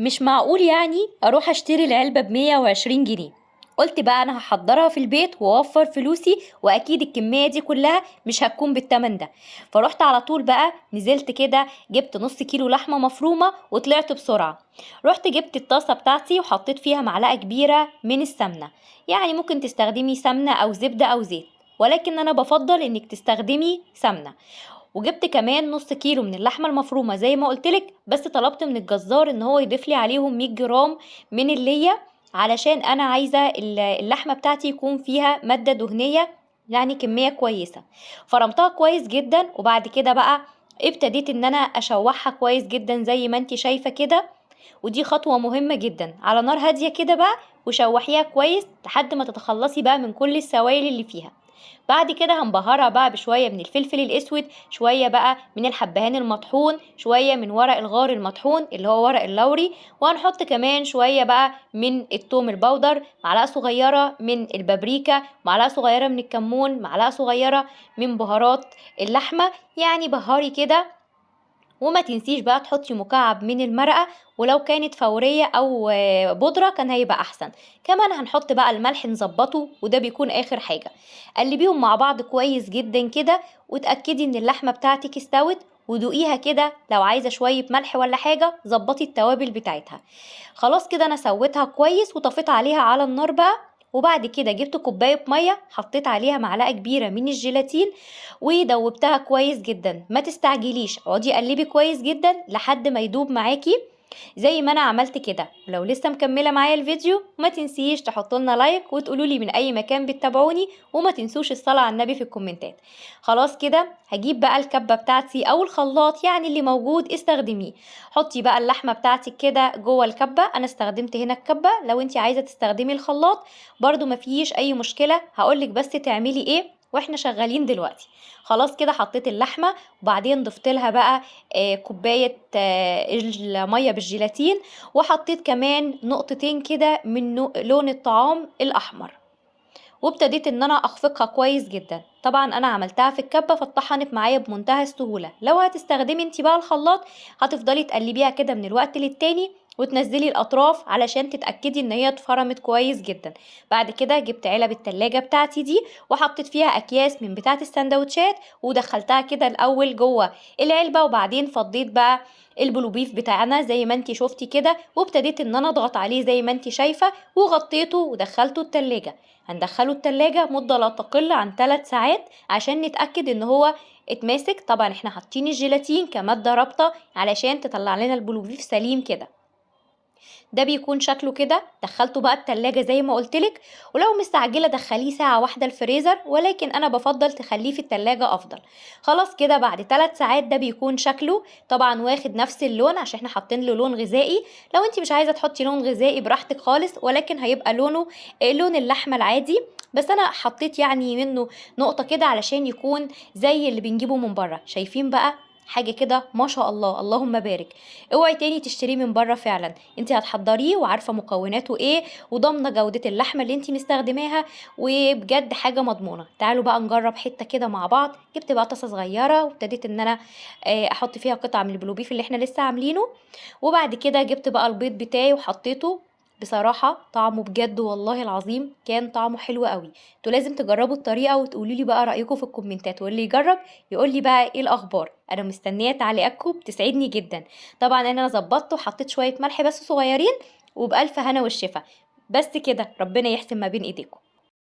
مش معقول يعني اروح اشتري العلبة ب120 جنيه. قلت بقى انا هحضرها في البيت واوفر فلوسي، واكيد الكمية دي كلها مش هتكون بالتمن ده. فروحت على طول بقى، نزلت كده جبت نص كيلو لحمة مفرومة وطلعت بسرعة. رحت جبت الطاسة بتاعتي وحطيت فيها معلقة كبيرة من السمنة. يعني ممكن تستخدمي سمنة او زبدة او زيت، ولكن انا بفضل انك تستخدمي سمنة. وجبت كمان نص كيلو من اللحمة المفرومة زي ما قلتلك، بس طلبت من الجزار ان هو يضيف لي عليهم 100 جرام من اللية، علشان انا عايزة اللحمة بتاعتي يكون فيها مادة دهنية، يعني كمية كويسة. فرمتها كويس جدا، وبعد كده بقى ابتديت ان انا اشوحها كويس جدا زي ما انتي شايفة كده. ودي خطوة مهمة جدا، على نار هادية كده بقى، وشوحيها كويس لحد ما تتخلصي بقى من كل السوائل اللي فيها. بعد كده هنبهرها بقى بشوية من الفلفل الأسود، شوية بقى من الحبهان المطحون، شوية من ورق الغار المطحون اللي هو ورق اللوري، وهنحط كمان شوية بقى من التوم البودر، معلقة صغيرة من البابريكا، معلقة صغيرة من الكمون، معلقة صغيرة من بهارات اللحمة. يعني بهاري كده. وما تنسيش بقى تحطي مكعب من المرقة، ولو كانت فورية او بودرة كان هيبقى احسن. كمان هنحط بقى الملح نظبطه، وده بيكون اخر حاجة. قلبيهم مع بعض كويس جدا كده، وتأكدي ان اللحمة بتاعتك استوت، ودوقيها كده، لو عايزة شوية ملح ولا حاجة ظبطي التوابل بتاعتها. خلاص كده انا سويتها كويس وطفيت عليها على النار بقى. وبعد كده جبت كوباية مية، حطيت عليها معلقة كبيرة من الجيلاتين، ودوبتها كويس جدا. ما تستعجليش، اقعدي قلبي كويس جدا لحد ما يدوب معاكي زي ما انا عملت كده. ولو لسه مكمله معايا الفيديو، ما تنسيش تحطولنا لايك وتقولولي من اي مكان بتتابعوني، وما تنسوش الصلاه على النبي في الكومنتات. خلاص كده هجيب بقى الكبه بتاعتي او الخلاط، يعني اللي موجود استخدميه. حطي بقى اللحمه بتاعتك كده جوه الكبه، انا استخدمت هنا الكبه، لو انت عايزه تستخدمي الخلاط برضو مفيش اي مشكله، هقولك بس تعملي ايه واحنا شغالين دلوقتي. خلاص كده حطيت اللحمه، وبعدين ضفت لها بقى كوبايه الميه بالجيلاتين، وحطيت كمان نقطتين كده من لون الطعام الاحمر. وابتديت ان انا اخفقها كويس جدا. طبعا انا عملتها في الكبه فاتطحنت معايا بمنتهى السهوله. لو هتستخدمي انت بقى الخلاط، هتفضلي تقلبيها كده من الوقت للتاني، وتنزلي الاطراف علشان تتاكدي ان هي اتفرمت كويس جدا. بعد كده جبت علب التلاجة بتاعتي دي، وحطيت فيها اكياس من بتاعه السندوتشات، ودخلتها كده الاول جوه العلبه، وبعدين فضيت بقى البلوبيف بتاعنا زي ما انتي شفتي كده، وابتديت ان انا اضغط عليه زي ما انتي شايفه، وغطيته ودخلته التلاجة. هندخله التلاجة مدة لا تقل عن 3 ساعات عشان نتأكد ان هو اتماسك. طبعا احنا حاطين الجيلاتين كمادة رابطة علشان تطلع لنا البلوبيف سليم كده. ده بيكون شكله كده. دخلته بقى التلاجة زي ما قلتلك، ولو مستعجلة دخليه ساعة واحدة الفريزر، ولكن انا بفضل تخليه في التلاجة افضل. خلاص كده بعد 3 ساعات ده بيكون شكله طبعا واخد نفس اللون، عشان احنا حاطين له لون غذائي. لو انت مش عايزة تحطي لون غذائي براحتك خالص، ولكن هيبقى لونه لون اللحمة العادي. بس انا حطيت يعني منه نقطة كده علشان يكون زي اللي بنجيبه من بره. شايفين بقى حاجة كده ما شاء الله، اللهم بارك. اوعي تاني تشتريه من بره، فعلا انت هتحضريه وعارفه مكوناته ايه، وضامنه جوده اللحمه اللي انت مستخدماها، وبجد حاجه مضمونه. تعالوا بقى نجرب حته كده مع بعض. جبت بقى طاسه صغيره، وابتديت ان انا احط فيها قطع من البلوبيف اللي احنا لسه عاملينه. وبعد كده جبت بقى البيض بتاعي وحطيته. بصراحة طعمه بجد والله العظيم كان طعمه حلو قوي. انتوا لازم تجربوا الطريقة وتقولوا لي بقى رأيكم في الكومنتات، واللي يجرب يقول لي بقى ايه الأخبار. انا مستنية تعليقاتكم بتسعدني جدا. طبعا انا ظبطته وحطيت شوية ملح بس صغيرين، وبألف هنا والشفا. بس كده ربنا يحسن ما بين ايديكم.